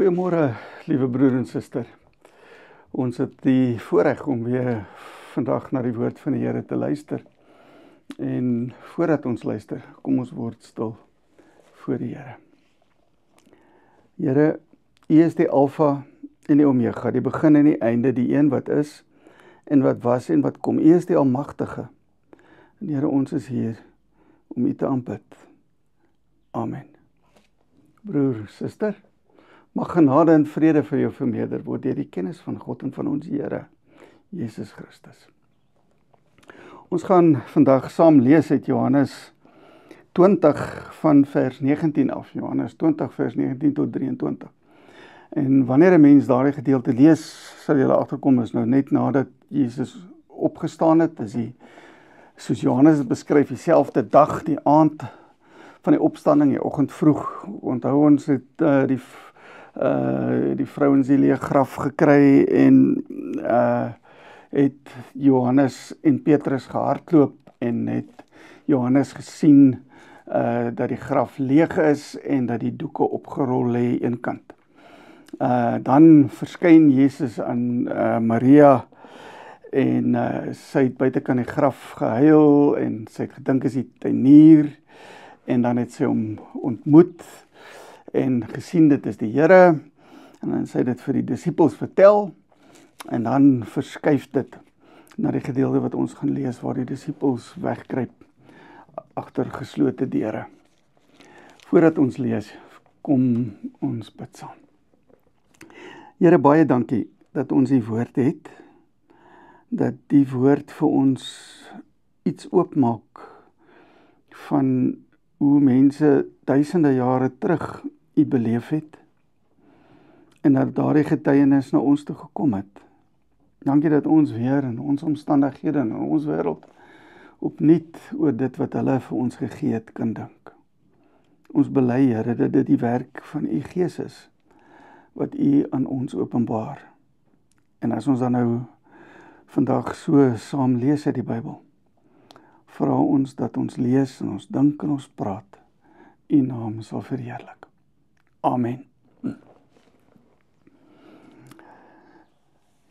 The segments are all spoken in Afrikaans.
Goeiemôre, liewe broer en suster. Ons het die voorreg om weer vandag na die woord van die Here te luister. En voordat ons luister, kom ons word stil voor die Here. Here, U is die Alfa en die Omega, die begin en die einde, die een wat is en wat was en wat kom. U is die Almagtige. En Here, ons is hier om U te aanbid. Amen. Broer, suster, mag genade en vrede vir jou vermeerder word deur die kennis van God en van ons Here, Jesus Christus. Ons gaan vandag saam lees uit Johannes 20 van vers 19 af, Johannes 20 vers 19 tot 23. En wanneer 'n mens daardie gedeelte lees, sal jy agterkom is nou net nadat Jesus opgestaan het, is hy, soos Johannes het beskryf, dieselfde dag, die aand van die opstanding, die oggend vroeg. Onthou ons het die vrouens die leë graf gekry en het Johannes en Petrus gehardloop en het Johannes gesien dat die graf leeg is en dat die doeke opgerol lê eenkant. Dan verskyn Jesus aan Maria en sy het buitekant die graf gehuil en sy het gedink is die tuinier en dan het sy hom ontmoet en gesien dit is die Here en dan sy dit vir die disippels vertel en dan verskuif dit na die gedeelte wat ons gaan lees waar die disippels wegkruip agter geslote deure. Voordat ons lees, kom ons bid saam. Here, baie dankie dat ons die woord het, dat die woord vir ons iets oopmaak van hoe mense duisende jare terug U beleef het en dat daardie getuienis na ons toe gekom het. Dankie dat ons weer in ons omstandighede en in ons wêreld opnuut oor dit wat hulle vir ons gegee het kan dink. Ons bely, Here, dat dit die werk van U Gees is wat U aan ons openbaar. En as ons dan nou vandag so saam lees uit die Bybel, vra ons dat ons lees en ons dink en ons praat, U naam sal verheerlik. Amen.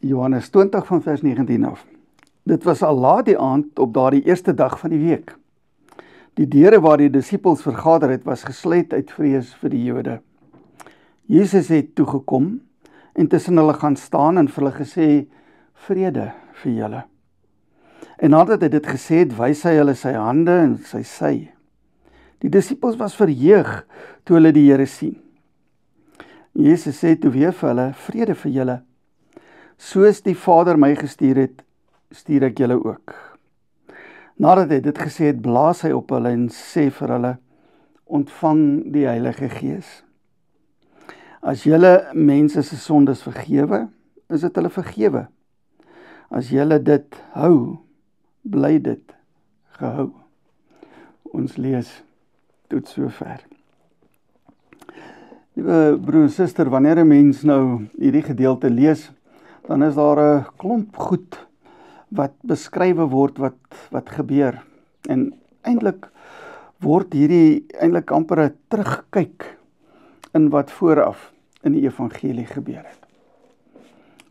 Johannes 20 van vers 19 af. Dit was al laat die aand op daardie eerste dag van die week. Die deure waar die disippels vergader het, was gesluit uit vrees vir die Jode. Jesus het toegekom en tussen hulle gaan staan en vir hulle gesê, vrede vir julle. En nadat hy dit gesê het, wys hy hulle sy hande en sy sy. Die disippels was verheug toe hulle die Here sien. Jesus sê toe weer vir hulle, vrede vir julle. Soos die Vader my gestuur het, stuur ek julle ook. Nadat hy dit gesê het, blaas hy op hulle en sê vir hulle, ontvang die Heilige Gees. As julle mense se sondes vergewe, is dit hulle vergewe. As julle dit hou, bly dit gehou. Ons lees tot sover. Liewe broer en suster, wanneer 'n mens nou hierdie gedeelte lees, dan is daar 'n klomp goed wat beskrywe word wat gebeur. En eintlik word hierdie eintlik amper 'n terugkyk in wat vooraf in die evangelie gebeur het.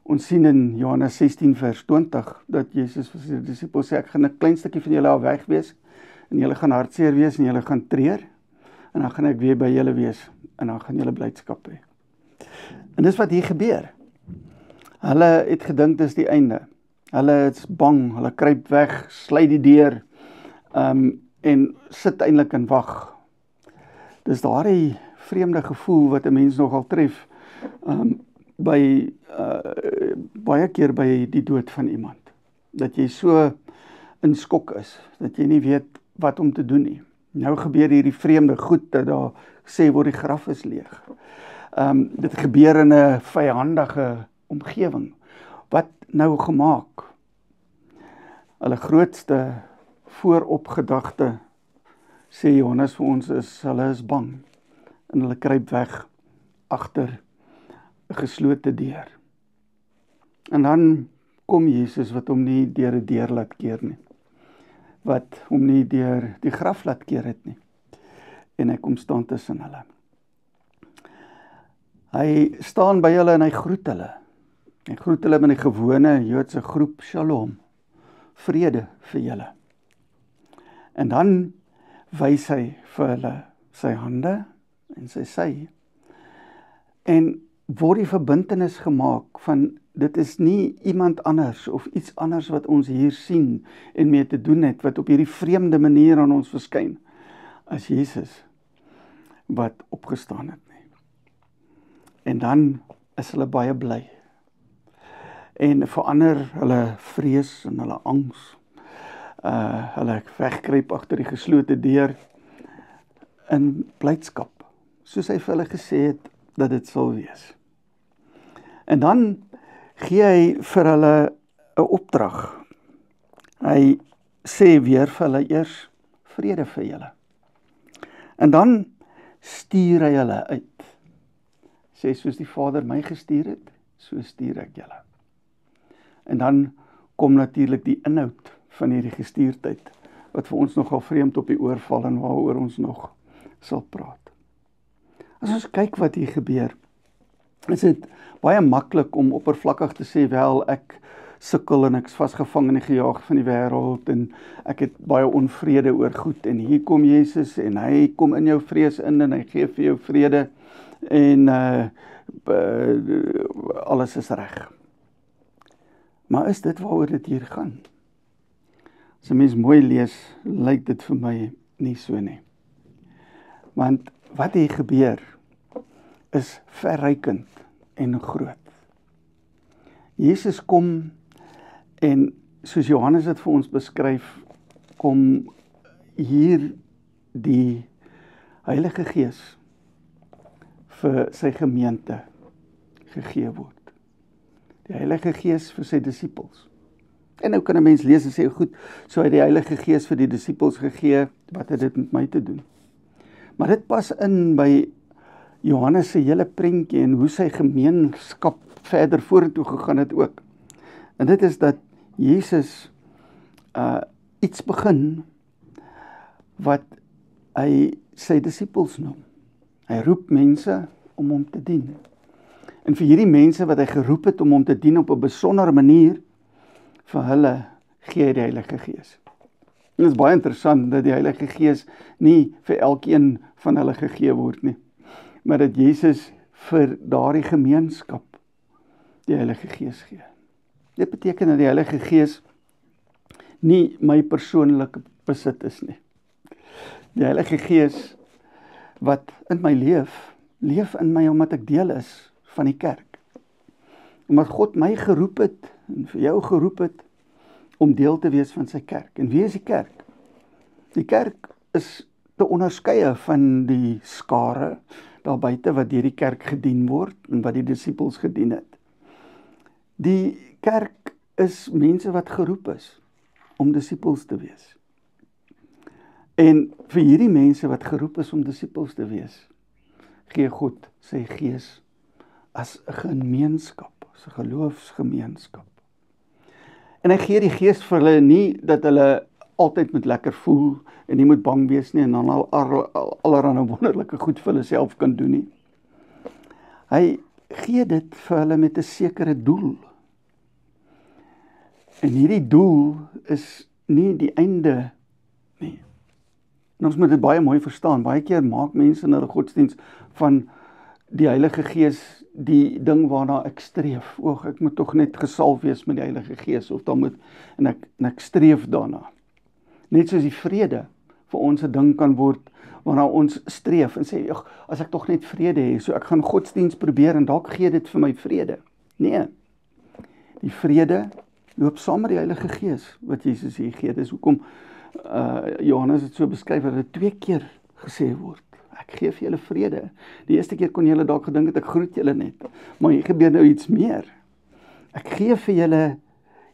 Ons sien in Johannes 16 vers 20 dat Jesus vir sy disippels sê, ek gaan 'n klein stukkie van julle al weg wees en julle gaan hartseer wees en julle gaan treur en dan gaan ek weer by julle wees en dan gaan julle blydskap hê. En dis wat hier gebeur. Hulle het gedink dis die einde. Hulle is bang, hulle kruip weg, sluit die deur en sit eintlik en wag. Dis daardie vreemde gevoel wat 'n mens nogal tref baie keer by die dood van iemand. Dat jy so in skok is, dat jy nie weet wat om te doen nie. Nou gebeur hierdie vreemde goed dat daar sê word die graf is leeg. Dit gebeur in 'n vyandige omgewing. Wat nou gemaak? Hulle grootste vooropgedagte, sê Johannes vir ons, is hulle is bang en hulle kruip weg agter 'n geslote deur. En dan kom Jesus wat hom nie deur 'n deur laat keer nie. Wat hom nie deur die graf laat keer het nie. En hy kom staan tussen hulle. Hy staan by hulle en hy groet hulle. Hy groet hulle met die gewone Joodse groep Shalom. Vrede vir julle. En dan wys hy vir hulle sy hande en sy sy. En word die verbintenis gemaak van dit is nie iemand anders of iets anders wat ons hier sien en mee te doen het, wat op hierdie vreemde manier aan ons verskyn, as Jesus wat opgestaan het nie. En dan is hulle baie bly. En verander hulle vrees en hulle angs. Hulle wegkruip agter die geslote deur in blydskap, soos hy vir hulle gesê het dat dit sal wees. En dan gee hy vir hulle 'n opdrag. Hy sê weer vir hulle eers vrede vir julle. En dan stuur hy hulle uit. Sê soos die Vader my gestuur het, so stuur ek julle. En dan kom natuurlik die inhoud van hierdie gestuurdheid, wat vir ons nogal vreemd op die oor val en waaroor ons nog sal praat. As ons kyk wat hier gebeur, is dit baie maklik om oppervlakkig te sê, wel, ek sukkel en ek's vasgevang in die gejaag van die wêreld en ek het baie onvrede oor goed en hier kom Jesus en hy kom in jou vrees in en hy gee vir jou vrede en alles is reg. Maar is dit waaroor dit hier gaan? As 'n mens mooi lees, lyk dit vir my nie so nie. Want wat hier gebeur is verrykend en groot. Jesus kom en soos Johannes dit vir ons beskryf, kom hier die Heilige Gees vir sy gemeente gegee word. Die Heilige Gees vir sy disippels. En nou kan 'n mens lees en sê, goed, so het die Heilige Gees vir die disippels gegee, wat het dit met my te doen? Maar dit pas in by Johannes se hele prentjie en hoe sy gemeenskap verder vorentoe gegaan het ook. En dit is dat Jesus iets begin wat hy sy disippels noem. Hy roep mense om hom te dien. En vir hierdie mense wat hy geroep het om hom te dien op 'n besondere manier, vir hulle gee hy die Heilige Gees. En dit is baie interessant dat die Heilige Gees nie vir elkeen van hulle gegee word nie, maar dat Jesus vir daardie gemeenskap die Heilige Gees gee. Dit beteken dat die Heilige Gees nie my persoonlike besit is nie. Die Heilige Gees wat in my leef in my omdat ek deel is van die kerk. Omdat God my geroep het en vir jou geroep het om deel te wees van sy kerk. En wie is die kerk? Die kerk is te onderskeie van die skare daar buite wat deur die kerk gedien word en wat die disippels gedien het. Die kerk is mense wat geroep is om disippels te wees. En vir hierdie mense wat geroep is om disippels te wees, gee God sy Gees as 'n gemeenskap, as 'n geloofsgemeenskap. En hy gee die Gees vir hulle nie dat hulle altyd moet lekker voel en nie moet bang wees nie en dan allerhande wonderlike goed vir hulle self kan doen nie. Hy gee dit vir hulle met 'n sekere doel. En hierdie doel is nie die einde nie. En ons moet dit baie mooi verstaan. Baie keer maak mense in hulle godsdiens van die Heilige Gees die ding waarna ek streef. Ek moet tog net gesalf wees met die Heilige Gees of dan moet en ek streef daarna. Net soos die vrede vir ons 'n ding kan word waarna ons streef en sê, as ek tog net vrede hê, so ek gaan godsdiens probeer en dalk gee dit vir my vrede. Nee. Die vrede loop saam met die Heilige Gees wat Jesus hier gee. Dis hoekom Johannes het so beskryf dat dit 2 keer gesê word. Ek gee vir julle vrede. Die eerste keer kon julle dalk gedink het ek groet julle net, maar hier gebeur nou iets meer. Ek gee vir julle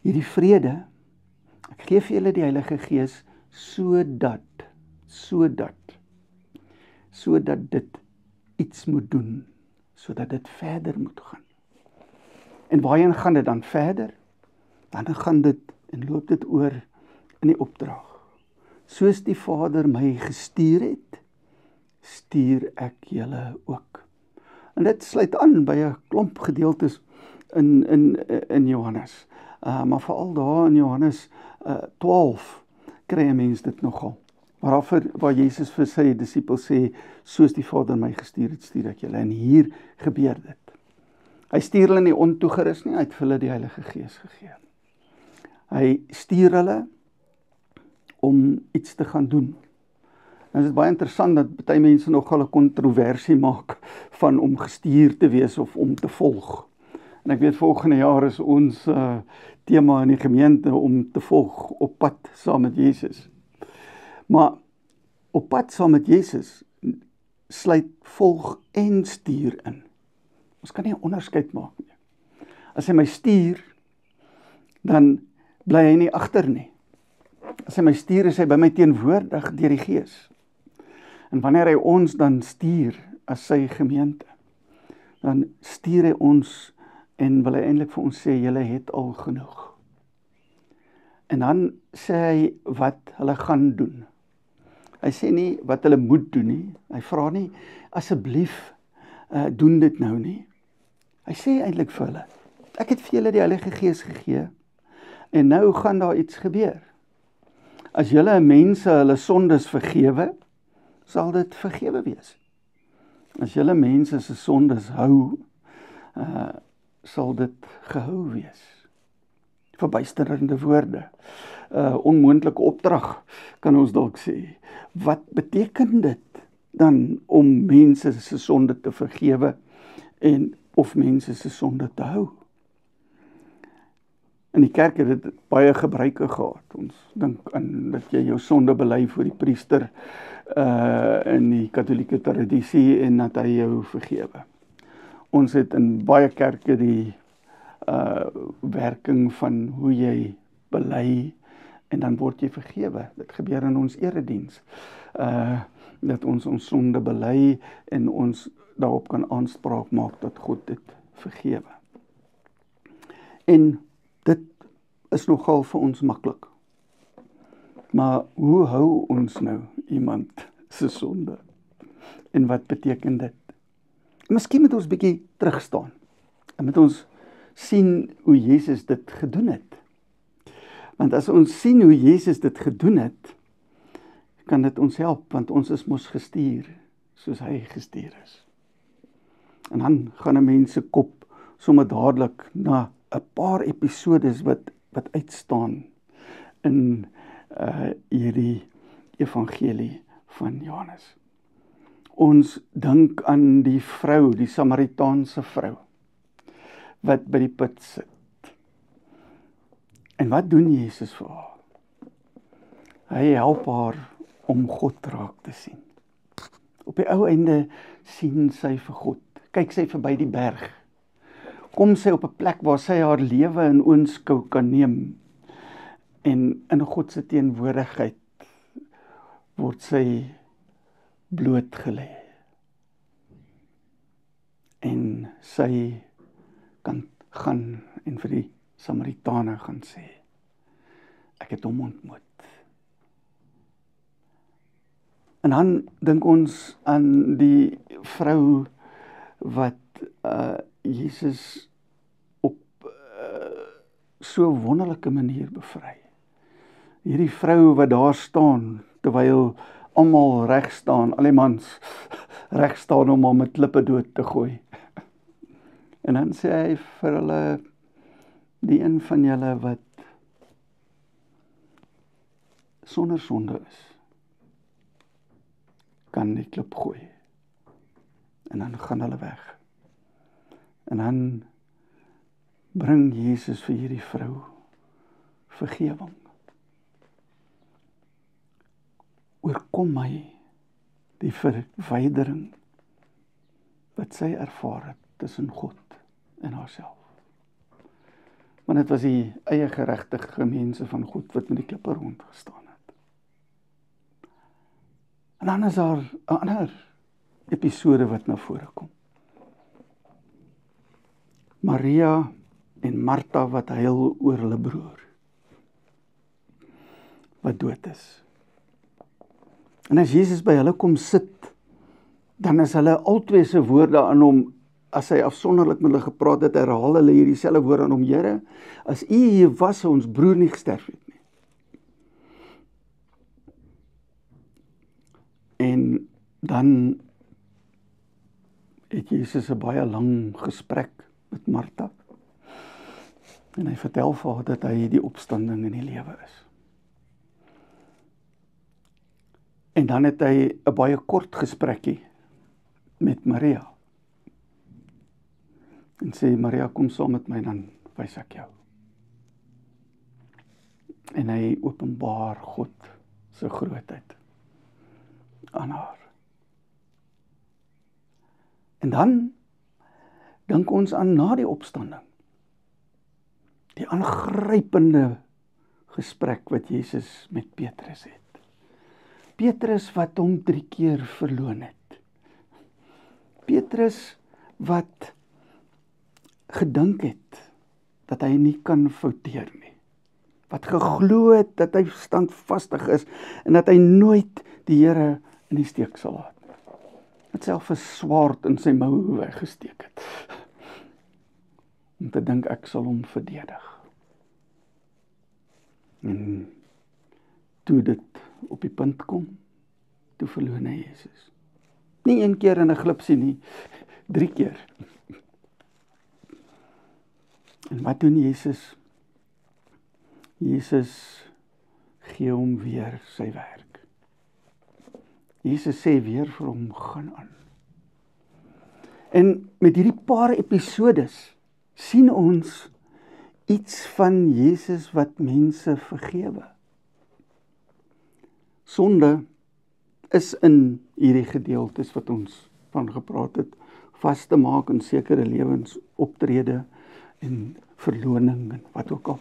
hierdie vrede. Ek gee vir julle die Heilige Gees sodat dit iets moet doen, sodat dit verder moet gaan. En waarheen gaan dit dan verder? Dan gaan dit en loop dit oor in die opdrag. Soos die Vader my gestuur het, stuur ek julle ook. En dit sluit aan by 'n klomp gedeeltes in Johannes. Maar veral daar in Johannes 12 kry 'n mens dit nogal. Waar Jesus vir sy disippels sê, soos die Vader my gestuur het, stuur ek julle. En hier gebeur dit. Hy stuur hulle nie ontoegerus nie, hy het vir hulle die Heilige Gees gegee. Hy stuur hulle om iets te gaan doen. En dit is baie interessant dat baie mense nogal 'n kontroversie maak van om gestuur te wees of om te volg. En ek weet volgende jaar is ons tema in die gemeente om te volg op pad saam met Jesus. Maar op pad saam met Jesus sluit volg en stuur in. Ons kan nie 'n onderskeid maak nie. As hy my stuur, dan bly hy nie agter nie. As hy my stuur, is hy by my teenwoordig deur die Gees. En wanneer hy ons dan stuur as sy gemeente, dan stuur hy ons en wil hy eintlik vir ons sê, julle het al genoeg. En dan sê hy wat hulle gaan doen. Hy sê nie wat hulle moet doen nie. Hy vra nie, asseblief, doen dit nou nie. Hy sê eintlik vir hulle, ek het vir julle die Heilige Gees gegee, en nou gaan daar iets gebeur. As julle mense hulle sondes vergewe, sal dit vergewe wees. As julle mense se sondes hou, sal dit gehou wees. Verbuisterende woorde. Onmoontlike opdrag, kan ons dalk sê. Wat beteken dit dan om mense se sonde te vergewe en of mense se sonde te hou? In die kerk het dit baie gebruike gehad. Ons dink aan dat jy jou sonde bely voor die priester in die katholieke tradisie en dat hy jou vergewe. Ons het in baie kerke die werking van hoe jy bely en dan word jy vergewe. Dit gebeur in ons erediens. Dat ons sonde bely en ons daarop kan aanspraak maak dat God dit vergewe. En dit is nogal vir ons maklik. Maar hoe hou ons nou iemand se sonde? En wat beteken dit? Miskien moet ons bietjie terugstaan. En moet ons sien hoe Jesus dit gedoen het. Want as ons sien hoe Jesus dit gedoen het, kan dit ons help, want ons is mos gestuur, soos hy gestuur is. En dan gaan 'n mens se kop sommer dadelik na 'n paar episodes wat uitstaan in hierdie evangelie van Johannes. Ons dink aan die vrou, die Samaritaanse vrou, wat by die put sit. En wat doen Jesus vir haar? Hy help haar om God raak te sien. Op die ou einde sien sy vir God. Kyk sy verby die berg. Kom sy op 'n plek waar sy haar lewe in oënskou kan neem. En in God se teenwoordigheid word sy blootgelê. En sy kan gaan en vir die Samaritane gaan sê, ek het hom ontmoet. En dan dink ons aan die vrou wat Jesus op so wonderlike manier bevry. Hierdie vrou wat daar staan, terwyl almal reg staan, al die mans reg staan om hom met klippe dood te gooi. En dan sê hy vir hulle, die een van julle wat sonder sonde is, kan die klip gooi. En dan gaan hulle weg. En dan bring Jesus vir hierdie vrou vergewing. Oorkom my die verwydering wat sy ervaar het tussen God en haarself. Want dit was die eie geregtige mense van God wat met die klippe rondgestaan het. En dan is daar 'n ander episode wat na vore kom. Maria en Martha wat huil oor hulle broer wat dood is. En as Jesus by hulle kom sit, dan is hulle albei se woorde aan hom as hy afsonderlik met hulle gepraat het, herhaal hulle hierdie selfe woord aan hom: Here, as U hier was, sou ons broer nie gesterf het nie. En dan het Jesus 'n baie lang gesprek met Martha. En hy vertel vir haar dat hy die opstanding in die lewe is. En dan het hy 'n baie kort gesprekkie met Maria. En sê, Maria, kom saam met my, dan wys ek jou. En hy openbaar God se grootheid aan haar. En dan dink ons aan na die opstanding. Die aangrypende gesprek wat Jesus met Petrus het. Petrus wat hom 3 keer verloon het. Petrus wat gedink het dat hy nie kan fouteer nie. Wat geglo het dat hy standvastig is en dat hy nooit die Here in die steek sal laat. Het self 'n swaard in sy mou weggesteek het. Om te dink ek sal hom verdedig. En toe dit op die punt kom, toe verloon hy Jesus. Nie 1 keer in 'n glipsie nie, 3 keer. En wat doen Jesus? Jesus gee hom weer sy werk. Jesus sê weer vir hom, gaan aan. En met hierdie paar episodes sien ons iets van Jesus wat mense vergewe. Sonde is in hierdie gedeeltes wat ons van gepraat het, vas te maak in sekere lewensoptrede en verloning en wat ook al.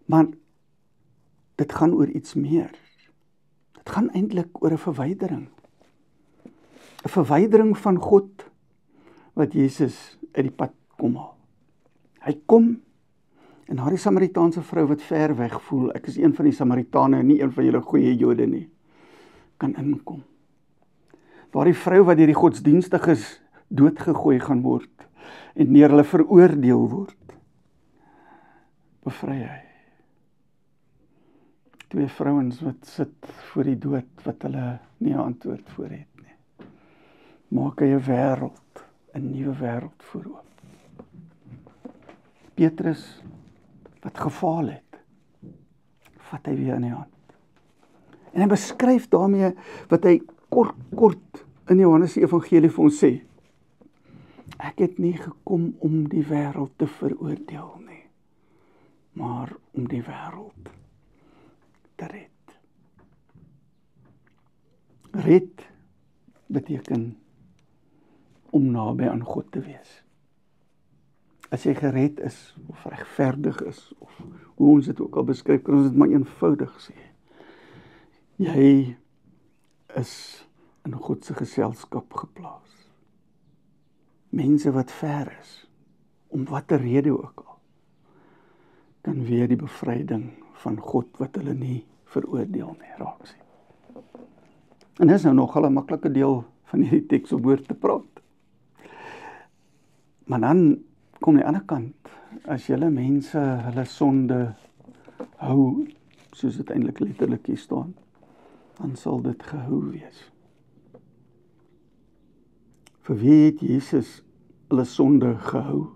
Maar dit gaan oor iets meer. Dit gaan eintlik oor 'n verwydering. 'n Verwydering van God wat Jesus uit die pad kom haal. Hy kom en daardie Samaritaanse vrou wat ver weg voel, ek is een van die Samaritane en nie een van julle goeie Jode nie, kan inkom. Daardie vrou wat deur die godsdienstiges doodgegooi gaan word en deur hulle veroordeel word, bevry hy. 2 vrouens wat sit voor die dood, wat hulle nie 'n antwoord voor het nie. Maak hy 'n wêreld, 'n nuwe wêreld vooroop. Petrus, wat gefaal het, vat hy weer in die hand. En hy beskryf daarmee wat hy kort in Johannes se evangelie vir ons sê. Ek het nie gekom om die wêreld te veroordeel nie, maar om die wêreld te red. Red beteken om naby aan God te wees. As jy gered is, of regverdig is, of hoe ons dit ook al beskryf, kan ons dit maar eenvoudig sê. Jy is in God se geselskap geplaas. Mense wat ver is, om watter rede ook al, kan weer die bevryding van God wat hulle nie veroordeel nie raak sien. En dis nou nogal 'n maklike deel van hierdie teks om oor te praat. Maar dan kom die ander kant, as julle mense hulle sonde hou, soos dit eintlik letterlik hier staan, dan sal dit gehou wees. Vir wie het Jesus hulle sonde gehou?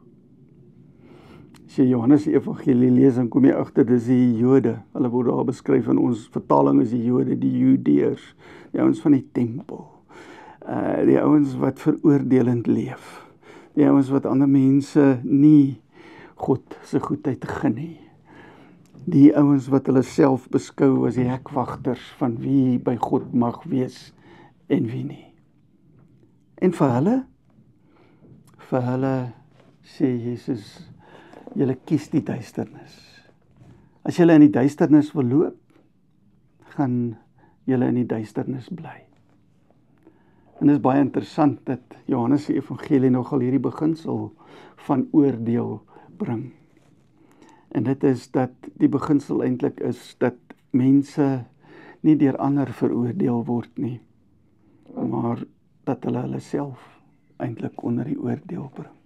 As jy Johannes die evangelie lees, dan kom jy agter, dis die Jode. Hulle word daar beskryf in ons vertaling as die Jode, die Judeërs, die ouens van die tempel, die ouens wat veroordelend leef, die ouens wat ander mense nie God se goedheid gun nie, die ouens wat hulle self beskou as die hekwagters van wie by God mag wees en wie nie. En vir hulle sê Jesus, julle kies die duisternis. As julle in die duisternis wil loop, gaan julle in die duisternis bly. En dit is baie interessant dat Johannes se evangelie nogal hierdie beginsel van oordeel bring. En dit is dat die beginsel eintlik is dat mense nie deur ander veroordeel word nie, maar dat hulle self eintlik onder die oordeel bring.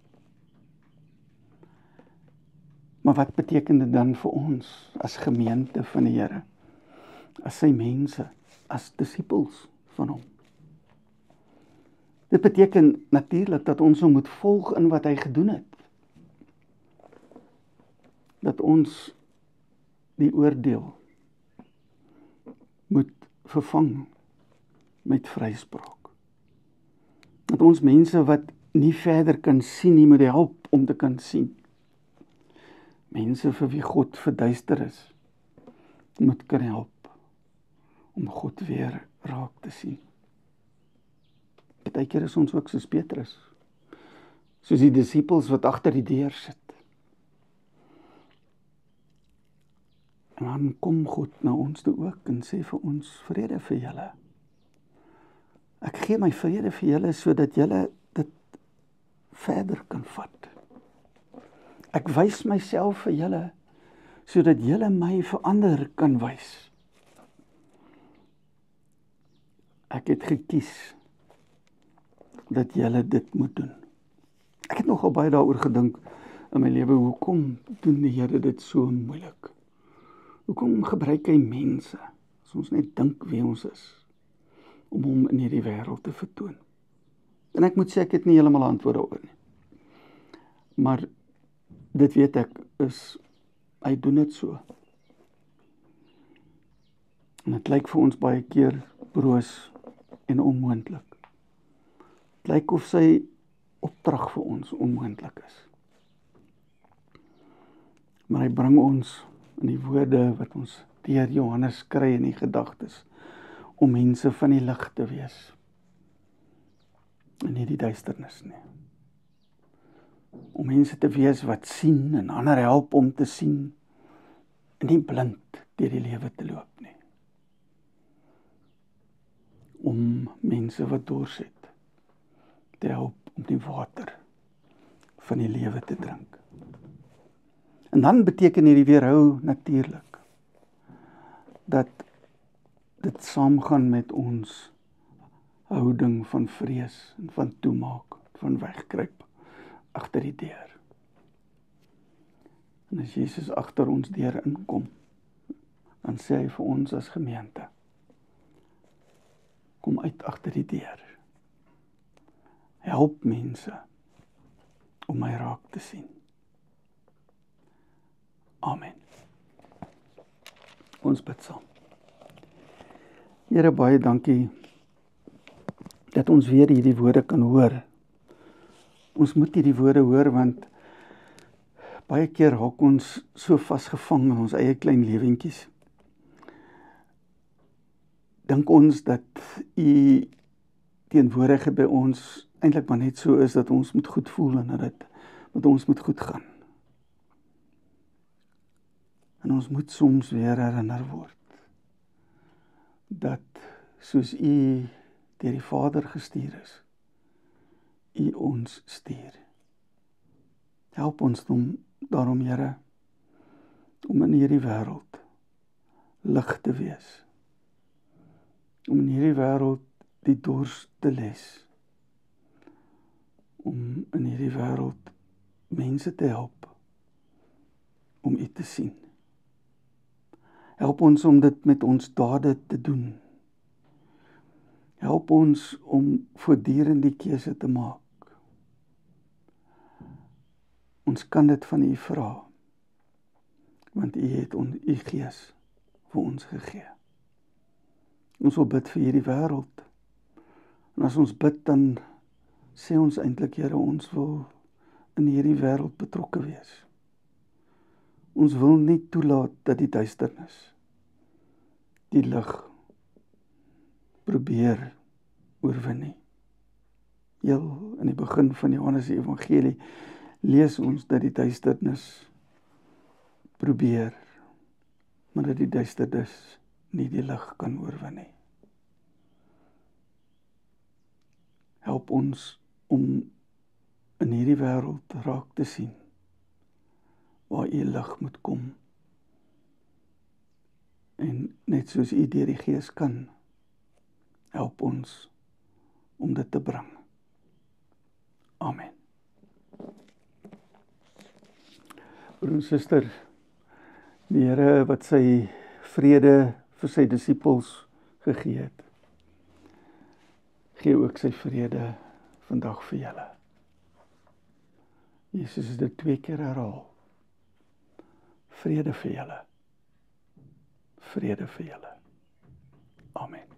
Maar wat beteken dit dan vir ons as gemeente van die Here, as sy mense, as disippels van hom? Dit beteken natuurlik dat ons hom moet volg in wat hy gedoen het. Dat ons die oordeel moet vervang met vryspraak. Dat ons mense wat nie verder kan sien nie, moet help om te kan sien. Mense vir wie God verduister is, moet kan help om God weer raak te sien. Partykeer is ons ook soos Petrus, soos die disippels wat agter die deur sit. En dan kom God na ons toe ook en sê vir ons, vrede vir julle. Ek gee my vrede vir julle sodat julle dit verder kan vat. Ek wys myself vir julle sodat julle my vir ander kan wys. Ek het gekies dat julle dit moet doen. Ek het nogal baie daaroor gedink in my lewe, hoekom doen die Here dit so moeilik? Hoekom gebruik hy mense, as ons net dink wie ons is, om hom in hierdie wêreld te vertoon? En ek moet sê, ek het nie heeltemal antwoorde oor nie. Maar dit weet ek, hy doen dit so. En dit lyk vir ons baie keer broos en onmoontlik. Dit lyk of sy opdrag vir ons onmoontlik is. Maar hy bring ons in die woorde wat ons deur Johannes kry in die gedagtes, om mense van die lig te wees. En nie die duisternis nie. Om mense te wees wat sien en ander help om te sien, en nie blind deur die lewe te loop nie. Om mense wat dors het, te help om die water van die lewe te drink. En dan beteken hierdie weerhou natuurlik dat dit saamgaan met ons houding van vrees en van toemaak, van wegkruip agter die deur. En as Jesus agter ons deur inkom, dan sê hy vir ons as gemeente, kom uit agter die deur. Help mense om my raak te sien. Amen. Ons bid saam. Here, baie dankie dat ons weer hierdie woorde kan hoor. Ons moet hierdie woorde hoor, want baie keer raak ons so vasgevang in ons eie klein lewentjies. Dink ons dat U teenwoordigheid by ons eintlik maar net so is dat ons moet goed voel en dat ons moet goed gaan. En ons moet soms weer herinner word dat soos U deur die Vader gestuur is, U ons stuur. Help ons daarom, Here, om in hierdie wêreld lig te wees. Om in hierdie wêreld die dors te les. Om in hierdie wêreld mense te help om U te sien. Help ons om dit met ons dade te doen. Help ons om voortdurend die keuse te maak. Ons kan dit van U vra, want U het U Gees vir ons gegee. Ons wil bid vir hierdie wêreld. En as ons bid, dan sê ons eintlik, Here, ons wil in hierdie wêreld betrokke wees. Ons wil nie toelaat dat die duisternis die lig probeer oorwin nie. Heel in die begin van Johannes die Evangelie lees ons dat die duisternis probeer, maar dat die duisternis nie die lig kan oorwin nie. Help ons om in hierdie wêreld raak te sien waar U lig moet kom. En net soos U deur die Gees kan, help ons om dit te bring. Amen. Broer en suster, die Here wat sy vrede vir sy disippels gegee het, gee ook sy vrede vandag vir julle. Jesus het dit 2 keer herhaal. Vrede vir julle. Vrede vir julle. Amen.